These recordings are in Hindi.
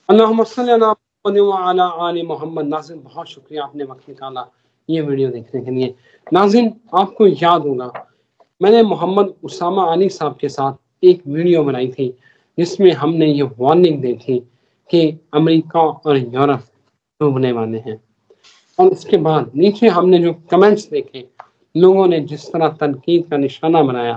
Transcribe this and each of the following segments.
अल्लाहुम्मा सल्ली अला मुहम्मद व अला आलि मोहम्मद। नाज़रीन, बहुत शुक्रिया आपने वक्त निकाला ये वीडियो देखने के लिए। नाज़रीन, आपको याद होगा मैंने मोहम्मद उसामा अली साहब के साथ एक वीडियो बनाई थी जिसमें हमने ये वार्निंग दी थी कि अमेरिका और यूरोप डूबने वाले हैं। और इसके बाद नीचे हमने जो कमेंट्स देखे, लोगों ने जिस तरह तनकीद का निशाना बनाया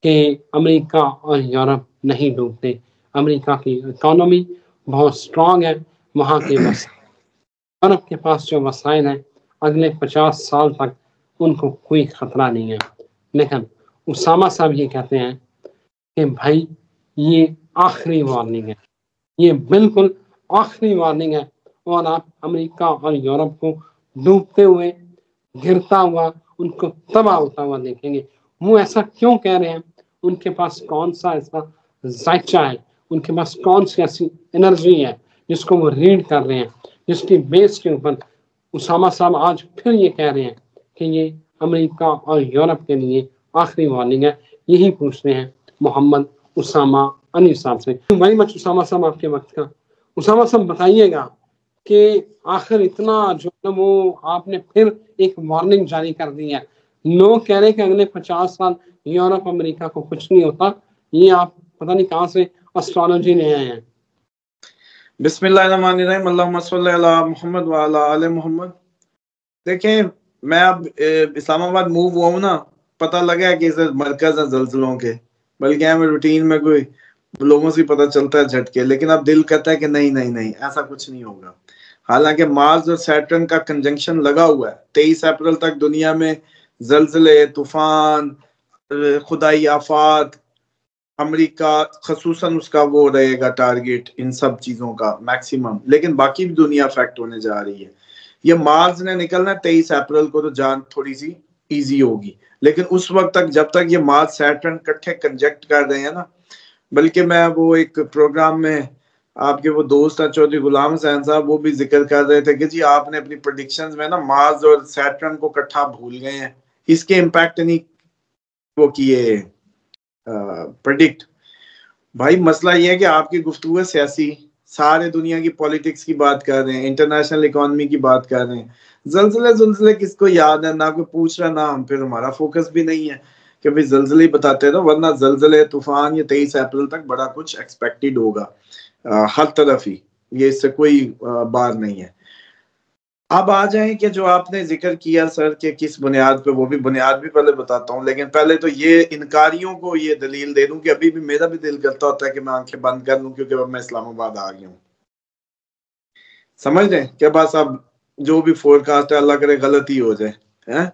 कि अमेरिका और यूरोप नहीं डूबते, अमेरिका की इकोनॉमी बहुत स्ट्रांग है, वहाँ के यूरोप के पास जो वसाइल हैं अगले 50 साल तक उनको कोई खतरा नहीं है। लेकिन उसामा साहब ये कहते हैं कि भाई ये आखिरी वार्निंग है, ये बिल्कुल आखिरी वार्निंग है और आप अमेरिका और यूरोप को डूबते हुए, गिरता हुआ, उनको तबाह होता हुआ देखेंगे। वो ऐसा क्यों कह रहे हैं? उनके पास कौन सा ऐसा जायचा है, उनके पास कौन सी ऐसी एनर्जी है जिसको वो रीड कर रहे हैं, जिसकी बेस के ऊपर उसामा साहब आज फिर ये कह रहे हैं कि ये अमेरिका और यूरोप के लिए आखिरी वार्निंग है। यही पूछ रहे हैं मोहम्मद उसामा अली साहब से। वेरी मच उसामा साहब आपके वक्त का। उसामा साहब बताइएगा कि आखिर इतना जो है वो आपने फिर एक वार्निंग जारी कर दी है। लोग कह रहे हैं कि अगले 50 साल यूरोप अमेरिका को कुछ नहीं होता। ये आप पता नहीं कहाँ से एस्ट्रोलॉजी ले आए हैं। बिस्मिल्लाहिर्रहमानिर्रहीम, अल्लाहुम्मा सल्ली अला मुहम्मद व अला आले मोहम्मद। देखें, मैं अब इस्लामाबाद मूव हुआ हूँ ना, पता लगा है कि इधर मरकज है जल्जलों के, बल्कि हमें रूटीन में कोई लोगों से पता चलता है झटके, लेकिन अब दिल कहता है कि नहीं नहीं नहीं, ऐसा कुछ नहीं होगा। हालांकि मार्स और सैटर्न का कंजंक्शन लगा हुआ है। 23 अप्रैल तक दुनिया में जल्जले, तूफान, खुदाई आफात, अमेरिका खसूसन उसका वो रहेगा टारगेट इन सब चीजों का मैक्सिमम, लेकिन बाकी भी दुनिया अफेक्ट होने जा रही है। ये मार्स ने निकलना 23 अप्रैल को, तो जान थोड़ी सी इजी होगी, लेकिन उस वक्त तक जब तक ये मार्स सैटर्न इकट्ठे कंजक्ट कर रहे हैं ना, बल्कि मैं वो एक प्रोग्राम में आपके वो दोस्त है चौधरी गुलाम हुसैन साहब, वो भी जिक्र कर रहे थे कि जी आपने अपनी प्रेडिक्शंस में ना मार्स और सैटर्न को इकट्ठा भूल गए हैं, इसके इम्पैक्ट नहीं वो किए प्रेडिक्ट। भाई मसला ये है कि आपकी गुफ्तगू सियासी, सारे दुनिया की पॉलिटिक्स की बात कर रहे हैं, इंटरनेशनल इकोनॉमी की बात कर रहे हैं। जल्जले जुल्जले किसको याद है? ना कोई पूछ रहा, ना हम, फिर हमारा फोकस भी नहीं है कि भाई जल्जले बताते रहो, वरना जल्जले तूफान ये 23 अप्रैल तक बड़ा कुछ एक्सपेक्टेड होगा हर तरफ ही, ये इससे कोई बार नहीं है। अब आ जाए कि जो आपने जिक्र किया सर कि किस बुनियाद पे, वो भी बुनियाद भी पहले बताता हूँ, लेकिन पहले तो ये इनकारियों को ये दलील दे दूं कि अभी भी मेरा भी दिल करता होता है कि मैं आंखें बंद कर लूं, क्योंकि अब मैं इस्लामाबाद आ गया हूँ। समझ रहे क्या? बस अब जो भी फोरकास्ट है अल्लाह करे गलत ही हो जाए है।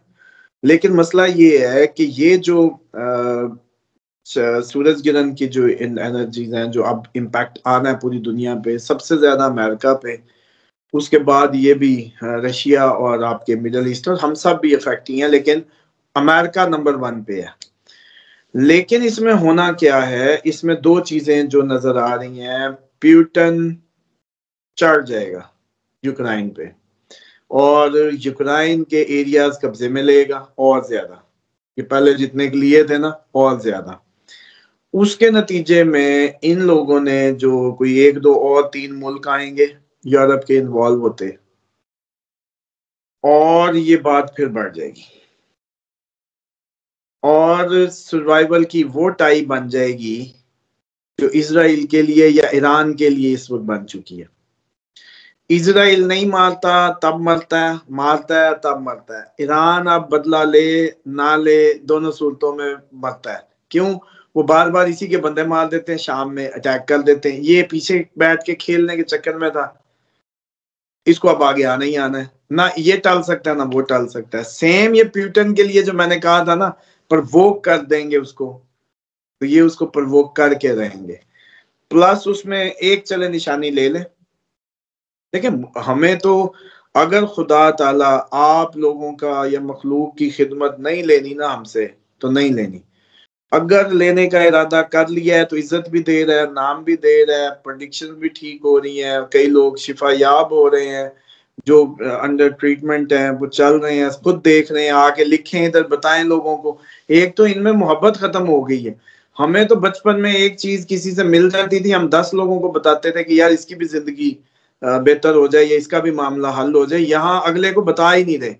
लेकिन मसला ये है कि ये जो सूरज गिरन की जो एनर्जीज हैं, जो अब इम्पैक्ट आना है पूरी दुनिया पे, सबसे ज्यादा अमेरिका पे, उसके बाद ये भी रशिया और आपके मिडल ईस्ट, और हम सब भी इफेक्ट ही हैं, लेकिन अमेरिका नंबर 1 पे है। लेकिन इसमें होना क्या है, इसमें दो चीजें जो नजर आ रही हैं। प्यूटन चढ़ जाएगा यूक्रेन पे और यूक्रेन के एरियाज कब्जे में लेगा और ज्यादा, ये पहले जितने के लिए थे ना और ज्यादा। उसके नतीजे में इन लोगों ने जो कोई 1, 2 और 3 मुल्क आएंगे यूरोप के इन्वॉल्व होते, और ये बात फिर बढ़ जाएगी और सर्वाइवल की वो टाई बन जाएगी जो इजराइल के लिए या ईरान के लिए इस वक्त बन चुकी है। इजराइल नहीं मारता तब मरता है, मारता है तब मरता है। ईरान अब बदला ले ना ले, दोनों सूरतों में मरता है। क्यों? वो बार बार इसी के बंदे मार देते हैं, शाम में अटैक कर देते हैं। ये पीछे बैठ के खेलने के चक्कर में था, इसको अब आगे आना ही आना है। ना ये टल सकता है ना वो टल सकता है। सेम ये प्यूटन के लिए जो मैंने कहा था ना, प्रवोक कर देंगे उसको, तो ये उसको प्रवोक करके रहेंगे। प्लस उसमें एक चले निशानी ले ले। देखिए, हमें तो अगर खुदा ताला आप लोगों का या मखलूक की खिदमत नहीं लेनी ना हमसे, तो नहीं लेनी। अगर लेने का इरादा कर लिया है तो इज्जत भी दे रहा है, नाम भी दे रहा है, प्रेडिक्शन भी ठीक हो रही है, कई लोग शिफायाब हो रहे हैं, जो अंडर ट्रीटमेंट है वो चल रहे हैं, खुद देख रहे हैं, आके लिखें इधर, बताएं लोगों को। एक तो इनमें मोहब्बत खत्म हो गई है। हमें तो बचपन में एक चीज किसी से मिल जाती थी, हम 10 लोगों को बताते थे कि यार इसकी भी जिंदगी बेहतर हो जाए या इसका भी मामला हल हो जाए। यहाँ अगले को बता ही नहीं रहे,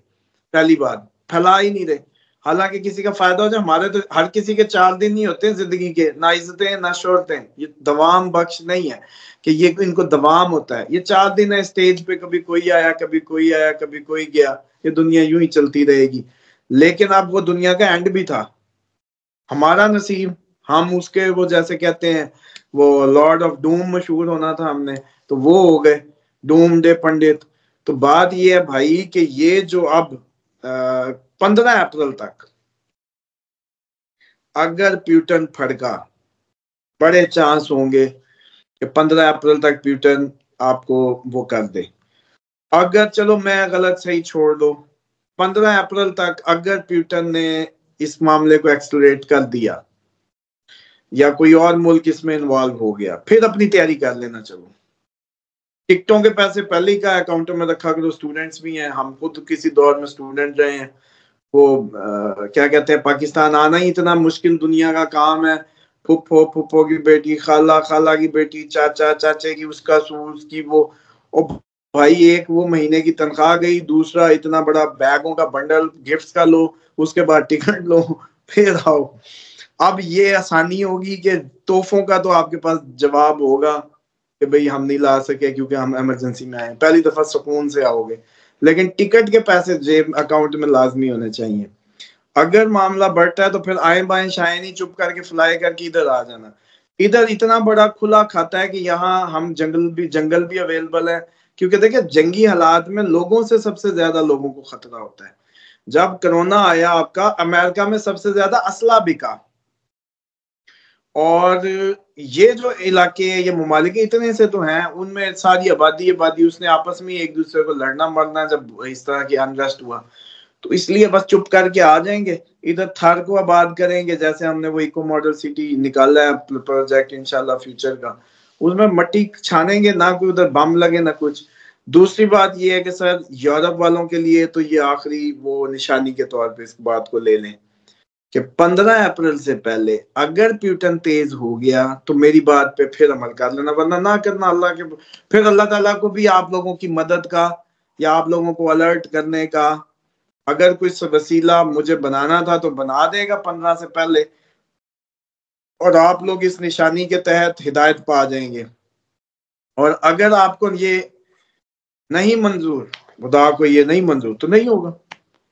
पहली बात फैला ही नहीं रहे, हालांकि किसी का फायदा हो जाए। हमारे तो हर किसी के 4 दिन ही होते हैं जिंदगी के, ना इज्जतें ना शोहरतें, ये दवाम बख्श नहीं है कि ये इनको दवाम होता है। ये 4 दिन है स्टेज पे, कभी कोई आया कभी कोई आया कभी कोई गया, ये दुनिया यूं ही चलती रहेगी। लेकिन अब वो दुनिया का एंड भी था, हमारा नसीब, हम उसके वो जैसे कहते हैं वो लॉर्ड ऑफ डूम मशहूर होना था हमने, तो वो हो गए डूम डे पंडित। तो बात ये है भाई कि ये जो अब 15 अप्रैल तक अगर प्यूटन फड़का, बड़े चांस होंगे कि 15 अप्रैल तक प्यूटन आपको वो कर दे। अगर चलो मैं गलत सही छोड़ दो, 15 अप्रैल तक अगर प्यूटन ने इस मामले को एक्सलरेट कर दिया या कोई और मुल्क इसमें इन्वॉल्व हो गया, फिर अपनी तैयारी कर लेना। चलो टिकटों के पैसे पहले ही का अकाउंटों में रखा करो, स्टूडेंट्स भी हैं, हम खुद किसी दौर में स्टूडेंट रहे हैं। वो क्या कहते हैं, पाकिस्तान आना ही इतना मुश्किल दुनिया का काम है। फुप्पो की बेटी, खाला खाला की बेटी, चाचा चाचे की, उसका उसकी वो, और भाई एक वो महीने की तनख्वाह गई, दूसरा इतना बड़ा बैगों का बंडल गिफ्ट्स का लो, उसके बाद टिकट लो, फिर आओ। अब ये आसानी होगी कि तोहफों का तो आपके पास जवाब होगा कि भाई हम नहीं ला सके क्योंकि हम इमरजेंसी में आए, पहली दफा सुकून से आओगे। लेकिन टिकट के पैसे जेब अकाउंट में लाजमी होने चाहिए। अगर मामला बढ़ता है तो फिर आए बाएं शाये नहीं चुप करके फ्लाई करके इधर आ जाना। इधर इतना बड़ा खुला खाता है कि यहाँ हम जंगल भी अवेलेबल है, क्योंकि देखिए जंगी हालात में लोगों से सबसे ज्यादा लोगों को खतरा होता है। जब कोरोना आया आपका, अमेरिका में सबसे ज्यादा असला बिका, और ये जो इलाके, ये ममालिक इतने से तो हैं, उनमें सारी आबादी उसने आपस में एक दूसरे को लड़ना मरना जब इस तरह की अनरेस्ट हुआ, तो इसलिए बस चुप करके आ जाएंगे, इधर थर को आबाद करेंगे। जैसे हमने वो इको मॉडल सिटी निकाला है प्रोजेक्ट इंशाल्लाह फ्यूचर का, उसमें मट्टी छानेंगे, ना कोई उधर बम लगे ना कुछ। दूसरी बात ये है कि सर यूरोप वालों के लिए तो ये आखिरी वो निशानी के तौर पे इस बात को ले लें कि 15 अप्रैल से पहले अगर प्यूटन तेज हो गया तो मेरी बात पे फिर अमल कर लेना, वरना ना करना। अल्लाह के फिर अल्लाह ताला को भी आप लोगों की मदद का या आप लोगों को अलर्ट करने का अगर कोई वसीला मुझे बनाना था तो बना देगा 15 से पहले, और आप लोग इस निशानी के तहत हिदायत पा जाएंगे। और अगर आपको ये नहीं मंजूर, खुदा को ये नहीं मंजूर, तो नहीं होगा।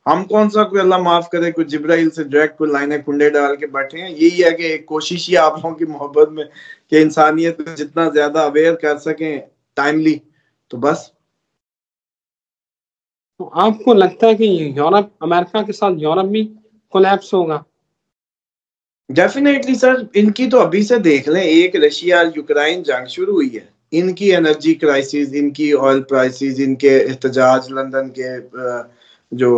हम कौन सा कोई अल्लाह माफ करे कोई जिब्राइल से डायरेक्ट कोई लाइनें कुंडे डाल के बैठे हैं। यही है कि कोशिश ही आप लोगों की मोहब्बत में कि इंसानियत को जितना ज्यादा अवेयर कर सकें टाइमली, तो बस। तो आपको लगता है कि यूरोप, अमेरिका के साथ यूरोप भी कोलैप्स होगा? डेफिनेटली सर, इनकी तो अभी से देख लें, एक रशिया यूक्रेन जंग शुरू हुई है, इनकी एनर्जी क्राइसिस, इनकी ऑयल प्राइसेस, इनके एहतजाज, लंदन के जो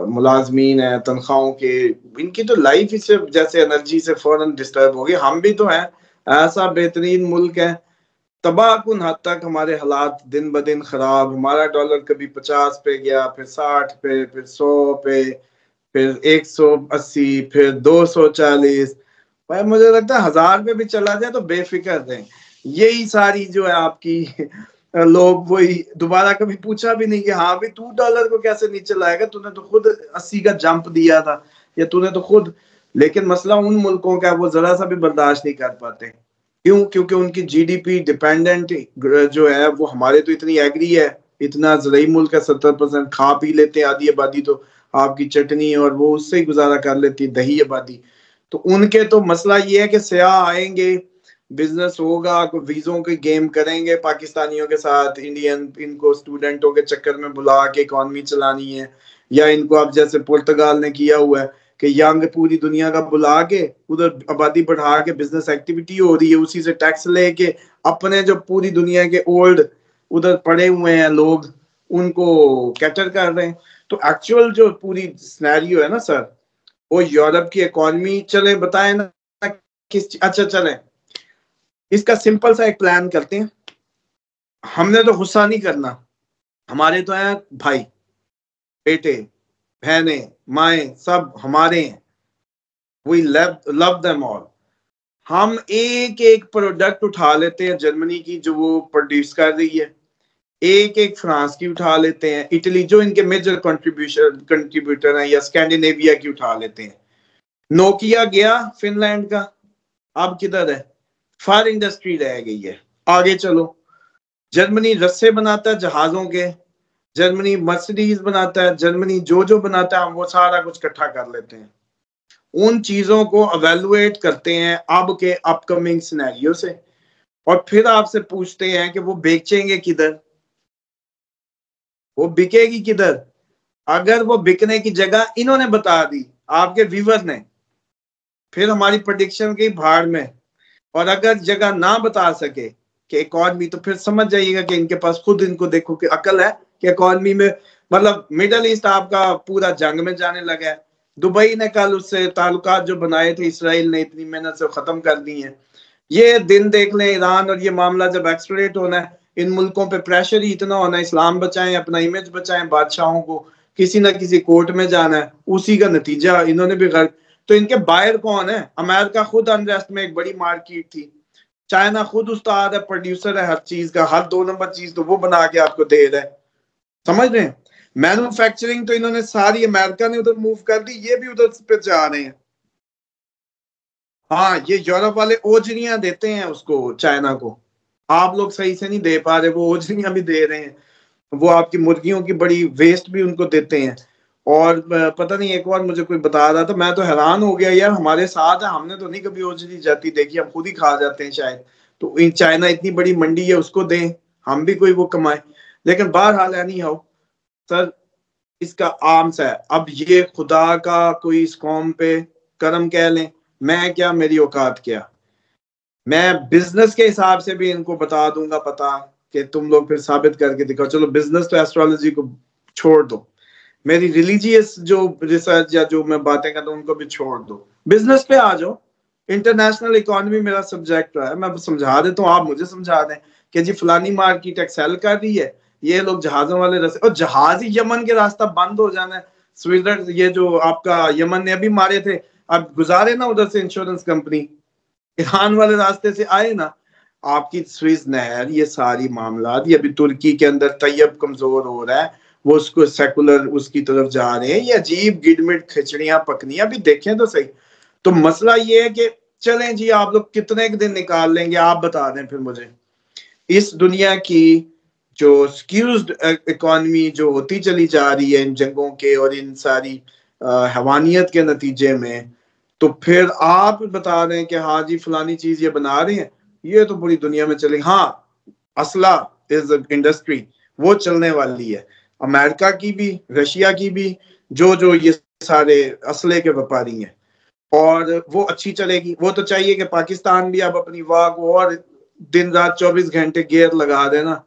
मुलाजमीन है तनख्वाहों के, इनकी तो लाइफ इससे जैसे एनर्जी से फौरन डिस्टर्ब हो गई। हम भी तो हैं, ऐसा बेहतरीन मुल्क है, तबाहकुन हद तक हमारे हालात दिन ब दिन खराब। हमारा डॉलर कभी 50 पे गया, फिर 60 पे, फिर 100 पे, फिर 180, फिर 240। भाई मुझे लगता है 1000 पे भी चला जाए तो बेफिक्र रहें। यही सारी जो है आपकी लोग वही दोबारा कभी पूछा भी नहीं कि हाँ भाई तू डॉलर को कैसे नीचे लाएगा, तूने तो खुद 80 का जंप दिया था, या तूने तो खुद। लेकिन मसला उन मुल्कों का, वो जरा सा भी बर्दाश्त नहीं कर पाते। क्यों? क्योंकि उनकी जीडीपी डिपेंडेंट जो है वो हमारे तो इतनी एग्री है, इतना जरिए मुल्क है, 70% खा पी लेते हैं, आधी आबादी तो आपकी चटनी और वो उससे ही गुजारा कर लेती है, दही आबादी। तो उनके तो मसला ये है कि सयाह आएंगे, बिजनेस होगा, वीजों के गेम करेंगे पाकिस्तानियों के साथ, इंडियन इनको स्टूडेंटों के चक्कर में बुला के इकॉनमी चलानी है, या इनको अब जैसे पुर्तगाल ने किया हुआ है कि यंग पूरी दुनिया का बुला के उधर आबादी बढ़ा के बिजनेस एक्टिविटी हो रही है, उसी से टैक्स लेके अपने जो पूरी दुनिया के ओल्ड उधर पड़े हुए हैं लोग उनको कैटर कर रहे हैं। तो एक्चुअल जो पूरी सिनेरियो है ना सर, वो यूरोप की इकोनॉमी चले बताए ना किस, अच्छा चले इसका सिंपल सा एक प्लान करते हैं। हमने तो गुस्सा नहीं करना, हमारे तो हैं भाई, बेटे, बहनें, माएँ, सब हमारे हैं, वी लव देम ऑल। हम एक एक प्रोडक्ट उठा लेते हैं जर्मनी की जो वो प्रोड्यूस कर रही है, एक एक फ्रांस की उठा लेते हैं, इटली जो इनके मेजर कंट्रीब्यूटर हैं, या स्कैंडिनेविया की उठा लेते हैं। नोकिया गया फिनलैंड का, अब किधर है? फायर इंडस्ट्री रह गई है। आगे चलो, जर्मनी रस्से बनाता है जहाजों के, जर्मनी मर्सिडीज बनाता है, जर्मनी जो बनाता है हम वो सारा कुछ इकट्ठा कर लेते हैं। उन चीजों को अवेलुएट करते हैं अब के अपकमिंग सिनेरियो से, और फिर आपसे पूछते हैं कि वो बेचेंगे किधर, वो बिकेगी किधर। अगर वो बिकने की जगह इन्होंने बता दी आपके व्यूवर ने, फिर हमारी प्रेडिक्शन की भाड़ में। और अगर जगह ना बता सके कि इकॉनमी, तो फिर समझ जाइएगा कि इनके पास खुद, इनको देखो कि अकल है कि इकॉनमी में, मतलब मिडल ईस्ट आपका पूरा जंग में जाने लगा है। दुबई ने कल उससे ताल्लुकात जो बनाए थे इसराइल ने इतनी मेहनत से खत्म कर दी है। ये दिन देख लें, ईरान और ये मामला जब एक्सप्लोरेट होना है, इन मुल्कों पे प्रेशर ही इतना होना है, इस्लाम बचाएं, अपना इमेज बचाएं, बादशाहों को किसी ना किसी कोर्ट में जाना है, उसी का नतीजा इन्होंने भी गर्क। तो इनके बायर कौन है? अमेरिका खुद अनरेस्ट में एक बड़ी मार्केट थी, चाइना खुद उस्ताद है, प्रोड्यूसर है हर चीज का, हर 2 नंबर चीज तो वो बना के आपको दे रहा है, समझ रहे हैं। मैन्युफैक्चरिंग तो इन्होंने सारी अमेरिका ने उधर मूव कर दी, ये भी उधर पे जा रहे हैं। हाँ, ये यूरोप वाले ओजरियां देते हैं उसको, चाइना को। आप लोग सही से नहीं दे पा रहे, वो ओजरियां भी दे रहे हैं। वो आपकी मुर्गियों की बड़ी वेस्ट भी उनको देते हैं। और पता नहीं, एक बार मुझे कोई बता रहा था, मैं तो हैरान हो गया यार, हमारे साथ है, हमने तो नहीं कभी ओजरी जाती देखी, हम खुद ही खा जाते हैं शायद। तो इन चाइना इतनी बड़ी मंडी है, उसको दें, हम भी कोई वो कमाए। लेकिन बहरहाल एनी हाउ सर, इसका आर्म्स है। अब ये खुदा का कोई इस कौम पे करम कह लें, मैं क्या, मेरी औकात क्या। मैं बिजनेस के हिसाब से भी इनको बता दूंगा पता, कि तुम लोग फिर साबित करके दिखाओ। चलो बिजनेस तो एस्ट्रोलॉजी को छोड़ दो, मेरी रिलीजियस जो रिसर्च या जो मैं बातें करता हूँ उनको भी छोड़ दो, बिजनेस पे आ जाओ। इंटरनेशनल इकोनॉमी मेरा सब्जेक्ट है, मैं समझा देता हूँ, आप मुझे समझा दें कि जी फलानी मार्केट एक्सेल कर रही है, ये लोग जहाजों वाले रास्ते, और जहाज ही यमन के रास्ता बंद हो जाना है। स्वीडन, ये जो आपका यमन ने अभी मारे थे, अब गुजारे ना उधर से इंश्योरेंस कंपनी, ईरान वाले रास्ते से आए ना, आपकी स्विस नहर, ये सारी मामला, ये अभी तुर्की के अंदर तैयब कमजोर हो रहा है, वो उसको सेकुलर उसकी तरफ जा रहे हैं, ये अजीब गिडमिड खिचड़ियां पकनी, अभी देखें तो सही। तो मसला ये है कि चलें जी, आप लोग कितने दिन निकाल लेंगे, आप बता दें फिर मुझे। इस दुनिया की जो स्क्यूज्ड इकोनॉमी जो होती चली जा रही है इन जंगों के और इन सारी हैवानियत के नतीजे में, तो फिर आप बता रहे हैं कि हाँ जी फलानी चीज ये बना रहे हैं, ये तो पूरी दुनिया में चलेगी। हाँ, असला इज इंडस्ट्री, वो चलने वाली है, अमेरिका की भी, रशिया की भी, जो ये सारे असले के व्यापारी हैं, और वो अच्छी चलेगी। वो तो चाहिए कि पाकिस्तान भी अब अपनी वाह को और दिन रात 24 घंटे गियर लगा देना,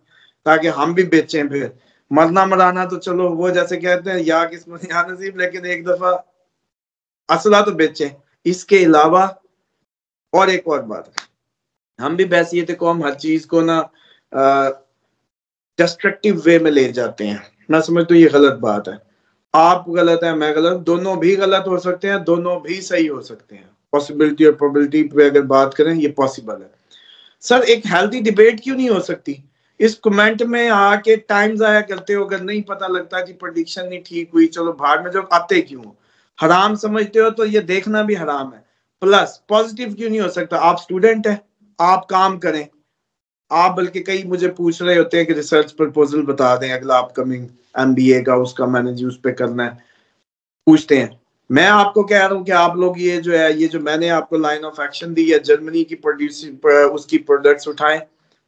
ताकि हम भी बेचें। फिर मरना मराना तो चलो, वो जैसे कहते हैं या किस्मत या नसीब, लेकिन एक दफा असला तो बेचें। इसके अलावा और एक और बात, हम भी बैसियत कौम हर चीज को ना डिस्ट्रक्टिव वे में ले जाते हैं। मैं समझता हूँ ये गलत बात है, आप गलत है, मैं गलत, दोनों भी गलत हो सकते हैं, दोनों भी सही हो सकते हैं। पॉसिबिलिटी और प्रोबेबिलिटी पे अगर बात करें, ये पॉसिबल है। सर एक हेल्दी डिबेट क्यों नहीं हो सकती? इस कमेंट में आके टाइम जाया करते हो, अगर नहीं पता लगता कि प्रेडिक्शन नहीं ठीक हुई, चलो भाड़ में, जो आते क्यों हो? हराम समझते हो तो ये देखना भी हराम है। प्लस पॉजिटिव क्यों नहीं हो सकता? आप स्टूडेंट है, आप काम करें, आप बल्कि कई मुझे पूछ रहे होते हैं कि रिसर्च प्रपोजल बता दें अगला अपकमिंग MBA का, उसका मैंने उस पे करना है, पूछते हैं। मैं आपको कह रहा हूँ कि आप लोग ये जो है, ये जो मैंने आपको लाइन ऑफ एक्शन दी है, जर्मनी की प्रोड्यूसिंग उसकी प्रोडक्ट्स उठाएं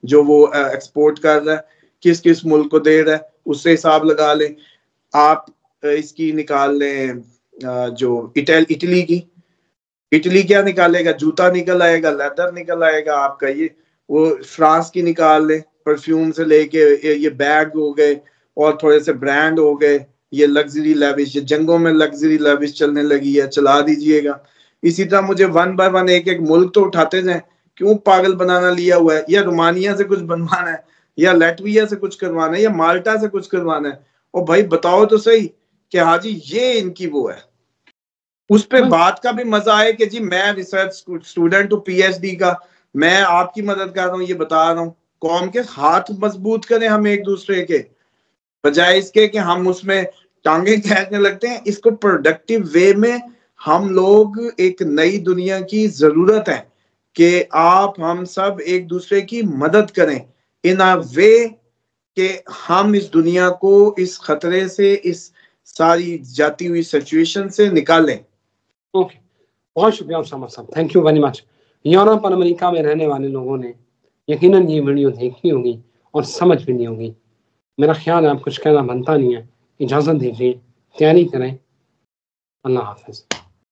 जो वो एक्सपोर्ट कर रहा है, किस किस मुल्क को दे रहा है, उससे हिसाब लगा लें। आप इसकी निकाल लें जो इटली की, इटली क्या निकालेगा? जूता निकल आएगा, लेदर निकल आएगा आपका। ये वो फ्रांस की निकाल ले, परफ्यूम से लेके ये बैग हो गए और थोड़े से ब्रांड हो गए, ये लग्जरी लेविश, ये जंगों में लग्जरी लेविश चलने लगी है, चला दीजिएगा। इसी तरह मुझे 1 बाय 1 एक एक मुल्क तो उठाते जाए, क्यों पागल बनाना लिया हुआ है? या रोमानिया से कुछ बनवाना है, या लैटविया से कुछ करवाना है, या माल्टा से कुछ करवाना है? और भाई बताओ तो सही कि हाँ जी ये इनकी वो है। उस पे बात का भी मजा आए कि जी मैं रिसर्च स्टूडेंट हूँ PhD का, मैं आपकी मदद कर रहा हूँ, ये बता रहा हूँ। कौम के हाथ मजबूत करें हम एक दूसरे के, बजाय इसके कि हम उसमें टांगे खींचने लगते हैं। इसको प्रोडक्टिव वे में हम लोग, एक नई दुनिया की जरूरत है कि आप हम सब एक दूसरे की मदद करें इन अ वे कि हम इस दुनिया को इस खतरे से, इस सारी जाती हुई सिचुएशन से निकालें। ओके, बहुत शुक्रिया उसामा साहब, thank you very much. Europe और अमेरिका में रहने वाले लोगों ने यकीनन ये वीडियो देखनी होगी और समझ भी नहीं होगी। मेरा ख्याल है आप कुछ कहना बनता नहीं है, इजाज़त दीजिए, तैयारी करें। अल्लाह हाफिज़।